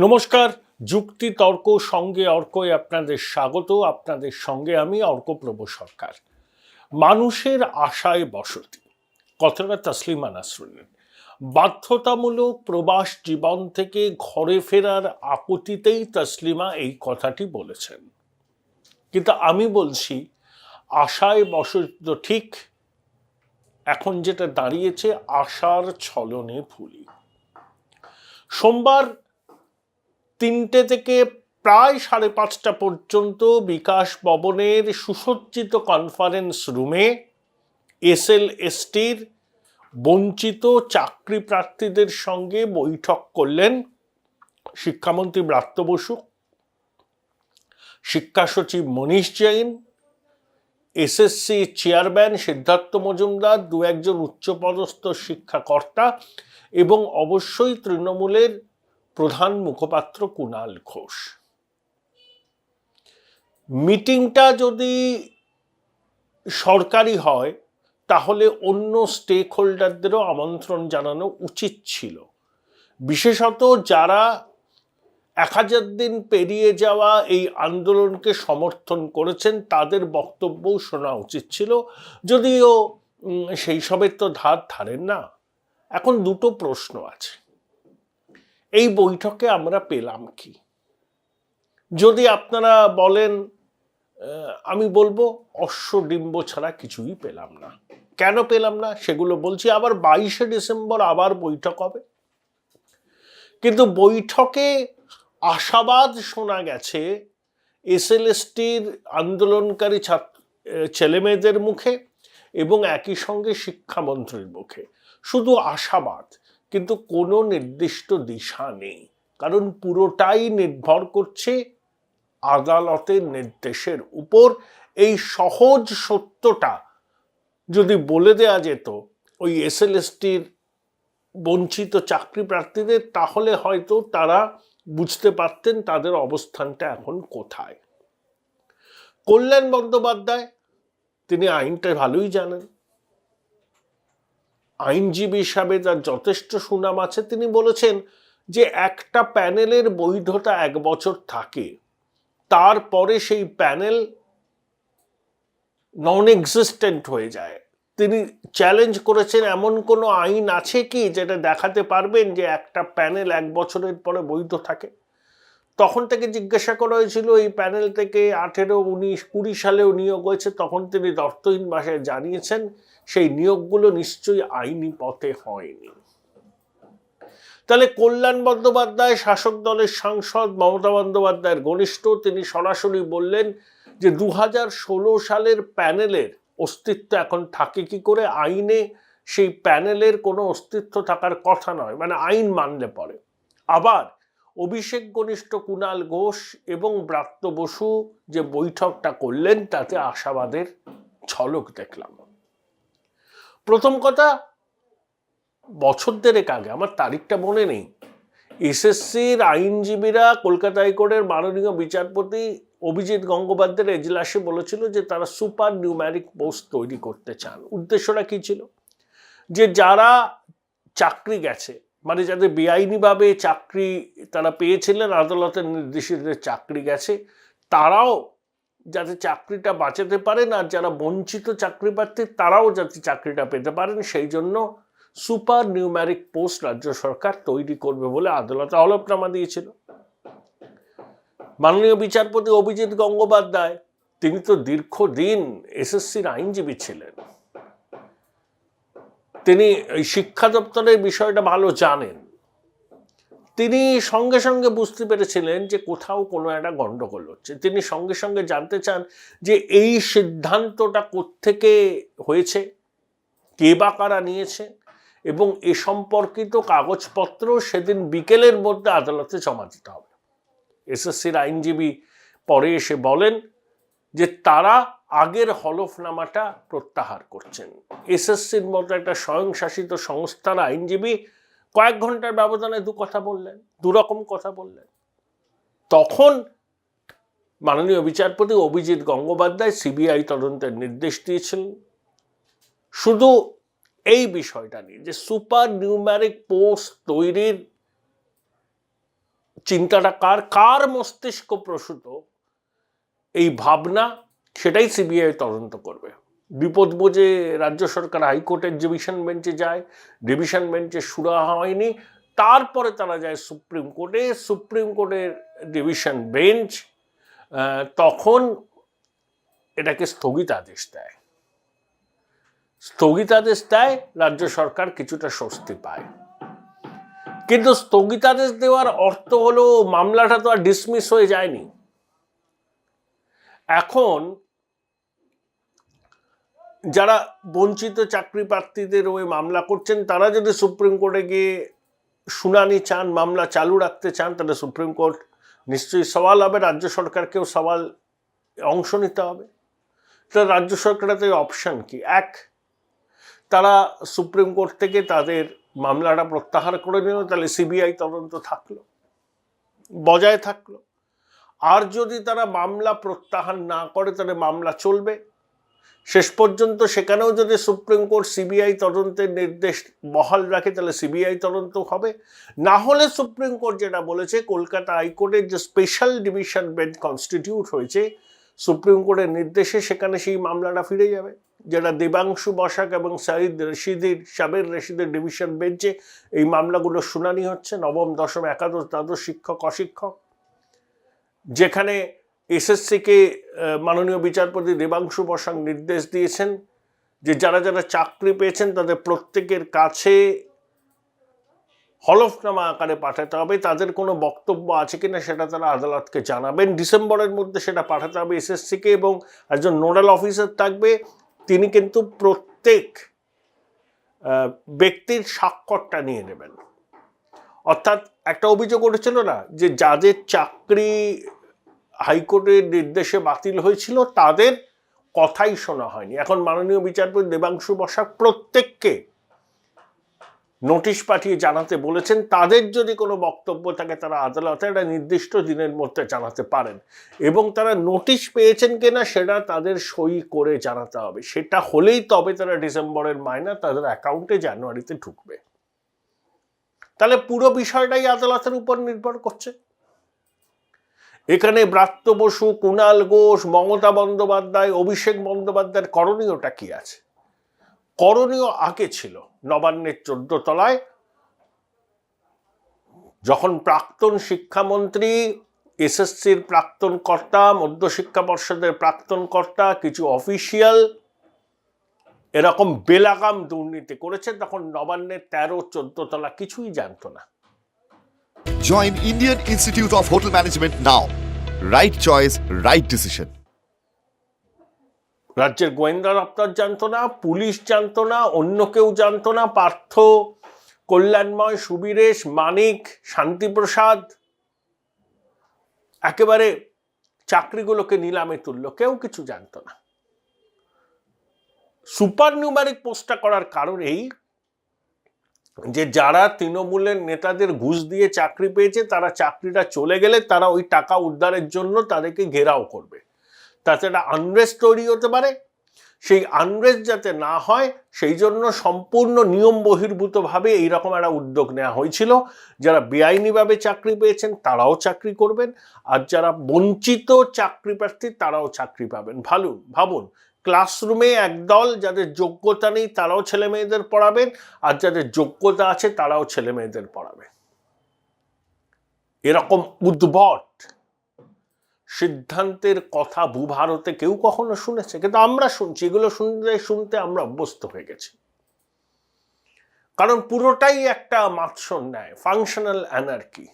নমস্কার, যুক্তি তর্ক সঙ্গে অর্কয় আপনাদের স্বাগত। আপনাদের সঙ্গে আমি অর্কপ্রভ সরকার। মানুষের আশায় বসতি, কথাটা তসলিমা নাসরিনের। বাধ্যতামূলক প্রবাস জীবন থেকে ঘরে ফেরার আপত্তিতেই তসলিমা এই কথাটি বলেছেন। কিন্তু আমি বলছি, আশায় বসতি তো ঠিক, এখন যেটা দাঁড়িয়েছে আশার ছলনে ফুলি। সোমবার 3টে থেকে প্রায় 5:30 পর্যন্ত বিকাশ ভবনের সুসজ্জিত কনফারেন্স রুমে এসএলএসটির বঞ্চিত চাকরি প্রার্থীদের সঙ্গে বৈঠক করলেন শিক্ষামন্ত্রী ব্রাত্য বসু, শিক্ষা সচিব মনীষ জৈন, এসএসসি চেয়ারম্যান সিদ্ধার্থ মজুমদার, দু একজন উচ্চপদস্থ শিক্ষাকর্তা এবং অবশ্যই তৃণমূলের প্রধান মুখপাত্র কুণাল ঘোষ। মিটিংটা যদি সরকারি হয় তাহলে অন্য স্টেক হোল্ডারদেরও আমন্ত্রণ জানানো উচিত ছিল। বিশেষত যারা 1000 দিন পেরিয়ে যাওয়া এই আন্দোলনকে সমর্থন করেছেন তাদের বক্তব্যও শোনা উচিত ছিল, যদিও সেই সবের তো ধার ধারেন না। এখন দুটো প্রশ্ন আছে, এই বৈঠকে আমরা পেলাম কি? যদি আপনারা বলেন, আমি বলবো অশ্বডিম্ব ছাড়া কিছুই পেলাম না। কেন পেলাম না সেগুলো বলছি। আবার 22শে ডিসেম্বর আবার বৈঠক হবে, কিন্তু বৈঠকে আশাবাদ শোনা গেছে এসএলএসটির আন্দোলনকারী ছেলেমেয়েদের মুখে এবং একই সঙ্গে শিক্ষামন্ত্রীর মুখে। শুধু আশাবাদ, কিন্তু কোনো নির্দিষ্ট দিশা নেই, কারণ পুরোটাই নির্ভর করছে আদালতের নির্দেশের উপর। এই সহজ সত্যটা যদি বলে দেয়া যেত ওই এসএলএসটির বঞ্চিত চাকরি প্রার্থীদের, তাহলে হয়তো তারা বুঝতে পারতেন তাদের অবস্থানটা এখন কোথায়। কল্যাণ বন্দ্যোপাধ্যায়, তিনি আইনটা ভালোই জানেন, আইনজীবী হিসাবে তার যথেষ্ট সুনাম আছে। তিনি বলেছেন যে একটা প্যানেলের বৈধতা 1 বছর থাকে, তারপরে সেই প্যানেল নন এক্সিস্টেন্ট হয়ে যায়। তিনি চ্যালেঞ্জ করেছেন, এমন কোনো আইন আছে কি যেটা দেখাতে পারবেন যে একটা প্যানেল 1 বছরের পরে বৈধ থাকে? তখন থেকে জিজ্ঞাসা করা হয়েছিল, এই প্যানেল থেকে 18, 19, 20 সালেও নিয়োগ হয়েছে। তখন তিনি দর্থহীন ভাষায় জানিয়েছেন সেই নিয়োগগুলো নিশ্চয়ই আইনি পথে হয়নি। তাহলে কল্যাণ বন্দ্যোপাধ্যায় শাসক দলের সাংসদ, মমতা বন্দ্যোপাধ্যায়ের ঘনিষ্ঠ, তিনি সরাসরি বললেন যে 2016 সালের প্যানেলের অস্তিত্ব এখন থাকে কি করে? আইনে সেই প্যানেলের কোনো অস্তিত্ব থাকার কথা নয়, মানে আইন মানলে পরে। আবার অভিষেক ঘনিষ্ঠ কুণাল ঘোষ এবং ব্রাত্য বসু যে বৈঠকটা করলেন তাতে আশাবাদের ঝলক দেখলাম। প্রথম কথা, বছর দেড়েক আগে, আমার তারিখটা মনে নেই, এসএসসির আইনজীবীরা কলকাতা হাইকোর্টের মাননীয় বিচারপতি অভিজিৎ গঙ্গোপাধ্যায়ের এজলাসে বলেছিল যে তারা সুপার নিউম্যারিক পোস্ট তৈরি করতে চান। উদ্দেশ্যটা কি ছিল? যে যারা চাকরি গেছে, মানে যাদের বেআইনিভাবে চাকরি তারা পেয়েছিলেন, আদালতের নির্দেশিত চাকরি গেছে, তারাও যাতে চাকরিটা বাঁচাতে পারেন, আর যারা বঞ্চিত চাকরি প্রার্থী তারাও যাতে চাকরিটা পেতে পারেন, সেই জন্য সুপার নিউম্যারিক পোস্ট রাজ্য সরকার তৈরি করবে বলে আদালতে হলফনামা দিয়েছিল। মাননীয় বিচারপতি অভিজিৎ গঙ্গোপাধ্যায়, তিনি তো দীর্ঘদিন এসএসসির আইনজীবী ছিলেন, তিনি শিক্ষা দপ্তরের বিষয়টা ভালো জানেন। তিনি সঙ্গে সঙ্গে বুঝতে পেরেছিলেন যে কোথাও কোনো একটা গন্ডগোল হচ্ছে। তিনি সঙ্গে সঙ্গে জানতে চান যে এই সিদ্ধান্তটা কোত্থেকে হয়েছে, কে বা কারা নিয়েছে, এবং এ সম্পর্কিত কাগজপত্র সেদিন বিকেলের মধ্যে আদালতে জমা দিতে হবে। এসএসসির আইনজীবী পরে এসে বলেন যে তারা আগের হলফনামাটা প্রত্যাহার করছেন। এসএসসির মতো একটা স্বয়ংশাসিত সংস্থার আইনজীবী কয়েক ঘন্টার ব্যবধানে দুরকম কথা বললেন। তখন মাননীয় বিচারপতি অভিজিৎ গঙ্গোপাধ্যায় সিবিআই তদন্তের নির্দেশ দিয়েছিলেন। শুধু এই বিষয়টা নিয়ে যে সুপার নিউম্যারিক পোস্ট তৈরির চিন্তাটা কার মস্তিষ্ক প্রসূত এই ভাবনা, সেটাই সিবিআই তদন্ত করবে। বিপদ বোঝে রাজ্য সরকার হাইকোর্টের ডিভিশন বেঞ্চে যায়, ডিভিশন বেঞ্চে সুরা হয়নি, তারপরে তারা যায় সুপ্রিম কোর্টে, সুপ্রিম কোর্টের ডিভিশন বেঞ্চ তখন এটাকে স্থগিতাদেশ দেয়। স্থগিতাদেশ দেয়, রাজ্য সরকার কিছুটা স্বস্তি পায়। কিন্তু স্থগিতাদেশ দেওয়ার অর্থ হলো মামলাটা তো আর ডিসমিস হয়ে যায়নি। এখন যারা বঞ্চিত চাকরি প্রার্থীদের ওই মামলা করছেন, তারা যদি সুপ্রিম কোর্টে গিয়ে শুনানি চান, মামলা চালু রাখতে চান, তাহলে সুপ্রিম কোর্ট নিশ্চয়ই সওয়াল হবে, রাজ্য সরকারকেও সওয়াল অংশ নিতে হবে। তো রাজ্য সরকারের অপশন কি? এক, তারা সুপ্রিম কোর্ট থেকে তাদের মামলাটা প্রত্যাহার করে নিল, তাহলে সিবিআই তদন্ত থাকলো, বজায় থাকলো। আর যদি তারা মামলা প্রত্যাহার না করে, তাহলে মামলা চলবে শেষ পর্যন্ত। সেখানেও যদি সুপ্রিম কোর্ট সিবিআই তদন্তের নির্দেশ বহাল রাখে, তাহলে সিবিআই তদন্ত হবে। না হলে সুপ্রিম কোর্ট যেটা বলেছে, কলকাতা হাইকোর্টের যে স্পেশাল ডিভিশন বেঞ্চ কনস্টিটিউট হয়েছে সুপ্রিম কোর্টের নির্দেশে, সেখানে সেই মামলাটা ফিরে যাবে, যেটা দেবাংশু বসাক এবং সাবের রশিদের ডিভিশন বেঞ্চে এই মামলাগুলোর শুনানি হচ্ছে, নবম, দশম, একাদশ, দ্বাদশ শিক্ষক অশিক্ষক, যেখানে এসএসসিকে মাননীয় বিচারপতি দেবাংশু বসাক নির্দেশ দিয়েছেন যে যারা যারা চাকরি পেয়েছেন তাদের প্রত্যেকের কাছে হলফনামা আকারে পাঠাতে হবে, তাদের কোনো বক্তব্য আছে কিনা সেটা তারা আদালতকে জানাবেন। ডিসেম্বরের মধ্যে সেটা পাঠাতে হবে এসএসসিকে, এবং একজন নোডাল অফিসার থাকবে, তিনি কিন্তু প্রত্যেক ব্যক্তির স্বাক্ষরটা নিয়ে নেবেন। অর্থাৎ একটা অভিযোগ উঠেছিল না, যে যাদের চাকরি হাইকোর্টের নির্দেশে বাতিল হয়েছিল তাদের কথাই শোনা হয়নি। এখন মাননীয় বিচারপতি দেবাংশু বসাক প্রত্যেককে নোটিশ পাঠিয়ে জানাতে বলেছেন, তাদের যদি কোনো বক্তব্য থাকে তারা আদালতে একটা নির্দিষ্ট দিনের মধ্যে জানাতে পারেন, এবং তারা নোটিশ পেয়েছেন কিনা সেটা তাদের সই করে জানাতে হবে। সেটা হলেই তবে তারা ডিসেম্বরের মাইনা তাদের অ্যাকাউন্টে জানুয়ারিতে ঢুকবে। তাহলে পুরো বিষয়টাই আদালতের উপর নির্ভর করছে। এখানে ব্রাত্য বসু, কুণাল ঘোষ, মমতা বন্দ্যোপাধ্যায়, অভিষেক বন্দ্যোপাধ্যায়ের করণীয়টা কি আছে? করণীয় আগে ছিল নবান্নের 14 তলায়, যখন প্রাক্তন শিক্ষামন্ত্রী, এসএসসির প্রাক্তন কর্তা, মধ্যশিক্ষা পর্ষদের প্রাক্তন কর্তা, কিছু অফিসিয়াল এরকম বেলাগাম দুর্নীতি করেছে, তখন নবান্নের 13-14 তলা কিছুই জানতো না। Join Indian Institute of Hotel Management now. Right choice, right decision. রাজ্যের গোয়েন্দা দপ্তর জানতো না, পুলিশ জানতো না, অন্য কেউ জানতো না, পার্থ, কল্যাণময়, সুবীরেশ, মানিক, শান্তিপ্রসাদ একেবারে চাকরিগুলোকে নিলামে তুললো, কেউ কিছু জানতো না। সুপার নিউমারিক পোস্টটা করার কারণ এই যে যারা তৃণমূলের নেতাদের ঘুষ দিয়ে চাকরি পেয়েছে, তারা চাকরিটা চলে গেলে তারা ওই টাকা উদ্ধারের জন্য তাদেরকে ঘেরাও করবে, তাতে একটা আনরেস্ট তৈরি হতে পারে। সেই আনরেস্ট যাতে না হয় সেই জন্য সম্পূর্ণ নিয়ম বহির্ভূতভাবে এইরকম একটা উদ্যোগ নেওয়া হয়েছিল। যারা বেআইনিভাবে চাকরি পেয়েছেন তারাও চাকরি করবেন, আর যারা বঞ্চিত চাকরি প্রার্থী তারাও চাকরি পাবেন। ভাবুন, ক্লাসরুমে একদল যাদের যোগ্যতা নেই তারাও ছেলে মেয়েদের পড়াবেন, আর যাদের যোগ্যতা আছে তারাও ছেলে মেয়েদের পড়াবে। এরকম উদ্ভট সিদ্ধান্তের কথা ভূভারতে কেউ কখনো শুনেছে? কিন্তু আমরা শুনছি, এগুলো শুনতে আমরা অভ্যস্ত হয়ে গেছি। কারণ পুরোটাই একটা মাৎসর ন্যায়, ফাংশনাল অ্যানার্কি।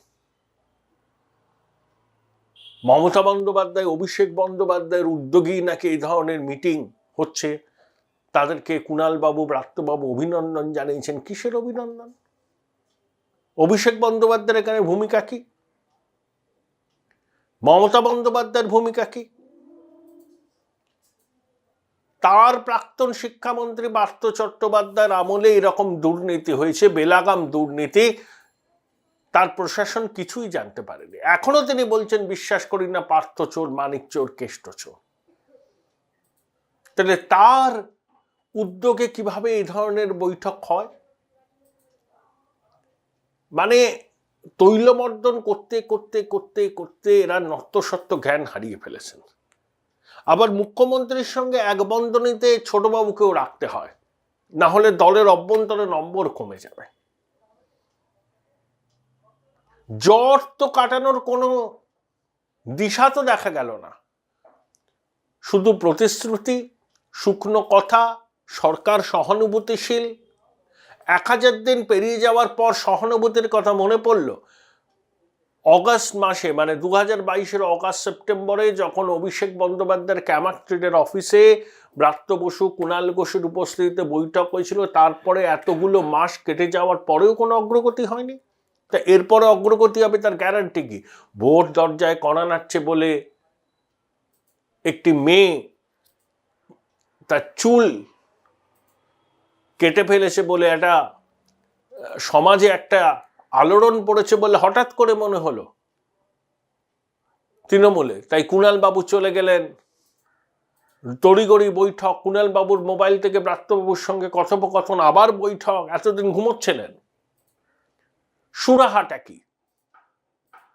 মমতা বন্দ্যোপাধ্যায়, অভিষেক বন্দ্যোপাধ্যায়ের উদ্যোগী নাকি এই ধরনের মিটিং হচ্ছে, তাদেরকে কুণালবাবু, ব্রাত্যবাবু অভিনন্দন জানিয়েছেন। কিসের অভিনন্দন? অভিষেক বন্দ্যোপাধ্যায়ের এখানে ভূমিকা কি? মমতা বন্দ্যোপাধ্যায়ের ভূমিকা কি? তার প্রাক্তন শিক্ষামন্ত্রী পার্থ চট্টোপাধ্যায়ের আমলে এরকম দুর্নীতি হয়েছে, বেলাগাম দুর্নীতি, তার প্রশাসন কিছুই জানতে পারেনি। এখনো তিনি বলছেন বিশ্বাস করি না, পার্থ চোর, মানিক চোর, কেষ্ট চোর। তাহলে তার উদ্যোগে কিভাবে এই ধরনের বৈঠক হয়? মানে তৈলমর্দন করতে করতে করতে করতে এরা নত্যসত্ত্ব জ্ঞান হারিয়ে ফেলেছেন। আবার মুখ্যমন্ত্রীর সঙ্গে এক বন্ধনীতে ছোটবাবুকেও রাখতে হয়, না হলে দলের অভ্যন্তরে নম্বর কমে যাবে। জ্বর তো কাটানোর কোনো দিশা তো দেখা গেল না, শুধু প্রতিশ্রুতি, শুকনো কথা, সরকার সহানুভূতিশীল। 1000 দিন পেরিয়ে যাওয়ার পর সহানুভূতির কথা মনে পড়ল অগাস্ট মাসে, মানে 2022-এর অগাস্ট সেপ্টেম্বরে, যখন অভিষেক বন্দ্যোপাধ্যায়ের ক্যামাক ট্রেডের অফিসে ব্রাত্য বসু, কুণাল ঘোষের উপস্থিতিতে বৈঠক হয়েছিল। তারপরে এতগুলো মাস কেটে যাওয়ার পরেও কোনো অগ্রগতি হয়নি। তা এরপরে অগ্রগতি হবে তার গ্যারান্টি কি? ভোট দরজায় কণা নাড়ছে বলে একটি মেয়ে তার চুল কেটে ফেলেছে বলে, একটা সমাজে একটা আলোড়ন পড়েছে বলে হঠাৎ করে মনে হলো তৃণমূলে, তাই কুণাল বাবু চলে গেলেন। তড়িগড়ি বৈঠক, কুণাল বাবুর মোবাইল থেকে ব্রাত্যবাবুর সঙ্গে কথোপকথন, আবার বৈঠক। এতদিন ঘুমোচ্ছিলেন। সুরাহাটা কি?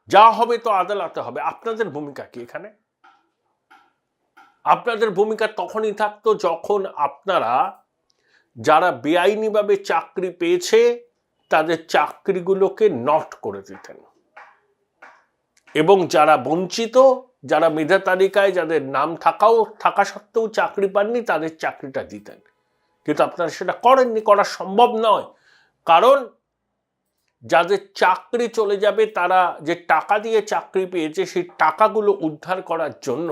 যা হবে তো আদালতে হবে। আপনাদের ভূমিকা কি এখানে? আপনাদের ভূমিকা তখনই থাকতো যখন আপনারা যারা বেআইনিভাবে চাকরি পেয়েছে তাদের চাকরিগুলোকে নট করে দিতেন, এবং যারা বঞ্চিত, যারা মেধা তালিকায় যাদের নাম থাকা সত্ত্বেও চাকরি পাননি, তাদের চাকরিটা দিতেন। কিন্তু আপনারা সেটা করেননি, করা সম্ভব নয়। কারণ যাদের চাকরি চলে যাবে, তারা যে টাকা দিয়ে চাকরি পেয়েছে, সেই টাকাগুলো উদ্ধার করার জন্য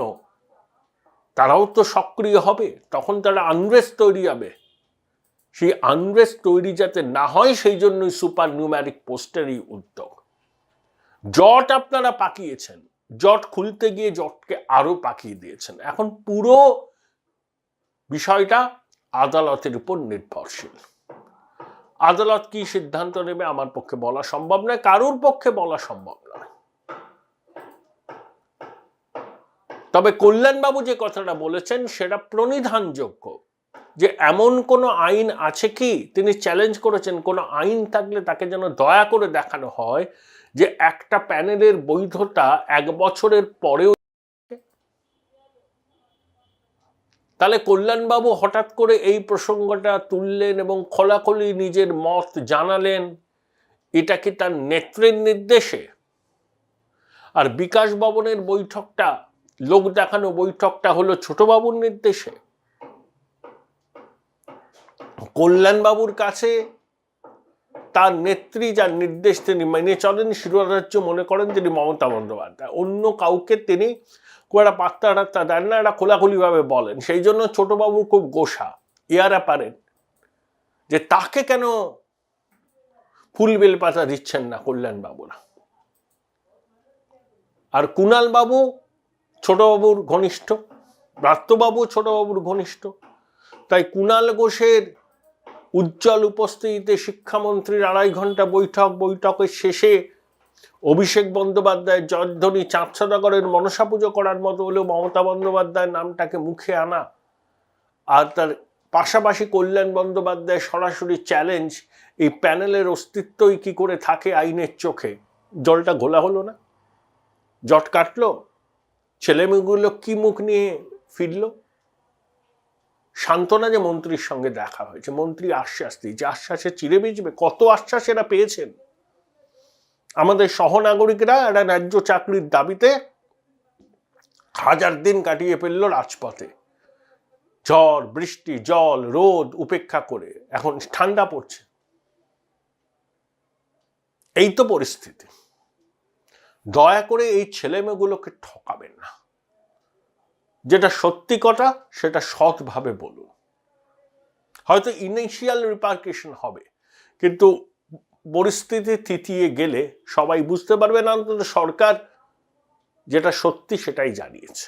তারাও তো সক্রিয় হবে। তখন তারা আনরেস্ট তৈরি হবে। সেই আনরেস্ট তৈরি যাতে না হয়, সেই জন্যই সুপার নিউম্যারিক পোস্টের এই উদ্যোগ। জট আপনারা পাকিয়েছেন, জট খুলতে গিয়ে জটকে আরো পাকিয়ে দিয়েছেন। এখন পুরো বিষয়টা আদালতের উপর নির্ভরশীল। আদালত কি সিদ্ধান্ত নেবে আমার পক্ষে বলা সম্ভব নয়, কারোর পক্ষে বলা সম্ভব নয়। তবে কল্যাণবাবু যে কথাটা বলেছেন সেটা প্রণিধানযোগ্য, যে এমন কোনো আইন আছে কি, তিনি চ্যালেঞ্জ করেছেন, কোনো আইন থাকলে তাকে যেন দয়া করে দেখানো হয় যে একটা প্যানেলের বৈধতা 1 বছরের পরেও। তাহলে কল্যাণবাবু হঠাৎ করে এই প্রসঙ্গটা তুললেন এবং খোলাখুলি নিজের মত জানালেন, এটা কি তার নেত্রীর নির্দেশে? আর বিকাশ ভবনের বৈঠকটা, লোক দেখানো বৈঠকটা হলো ছোটবাবুর নির্দেশে? কল্যাণবাবুর কাছে তার নেত্রী যার নির্দেশ তিনি মেনে চলেন, শিরোধার্য মনে করেন তিনি মমতা বন্দ্যোপাধ্যায়। অন্য কাউকে তিনি খুব একটা পাত্তা টাত্তা দেন না, এটা খোলাখুলিভাবে বলেন। সেই জন্য ছোটবাবু খুব গোসা, ইয়ারা পারেন যে তাকে কেন ফুল বেলপাতা দিচ্ছেন না কল্যাণবাবুরা। আর কুণাল বাবু ছোটবাবুর ঘনিষ্ঠ, ব্রাত্যবাবু ছোটবাবুর ঘনিষ্ঠ, তাই কুণাল ঘোষের উজ্জ্বল উপস্থিতিতে শিক্ষামন্ত্রীর 2.5 ঘন্টা বৈঠকের শেষে অভিষেক বন্দ্যোপাধ্যায়ের জয়ধ্বনি চাঁদ সওদাগরের মনসা পুজো করার মতো হলেও মমতা বন্দ্যোপাধ্যায়ের নামটাকে মুখে আনা, আর তার পাশাপাশি কল্যাণ বন্দ্যোপাধ্যায় সরাসরি চ্যালেঞ্জ, এই প্যানেলের অস্তিত্বই কি করে থাকে আইনের চোখে। জলটা ঘোলা হলো না? জট কাটলো? ছেলেমেয়েগুলো কি মুখ নিয়ে ফিরল? সান্ত্বনা যে মন্ত্রীর সঙ্গে দেখা হয়েছে, মন্ত্রী আশ্বাস দিয়েছে, আশ্বাসে চিড়ে বেচবে। কত আশ্বাস এরা পেয়েছেন। আমাদের সহনাগরিকরা একটা ন্যায্য চাকরির দাবিতে 1000 দিন কাটিয়ে ফেলল রাজপথে, ঝড় বৃষ্টি জল রোদ উপেক্ষা করে। এখন ঠান্ডা পড়ছে, এই তো পরিস্থিতি। দয়া করে এই ছেলেমেয়েগুলোকে ঠকাবেন না। যেটা সত্যি কথা সেটা সৎভাবে বলুন। হয়তো ইনিশিয়াল রিপার্কেশন হবে, কিন্তু পরিস্থিতি থিতিয়ে গেলে সবাই বুঝতে পারবে না, অন্তত সরকার যেটা সত্যি সেটাই জানিয়েছে।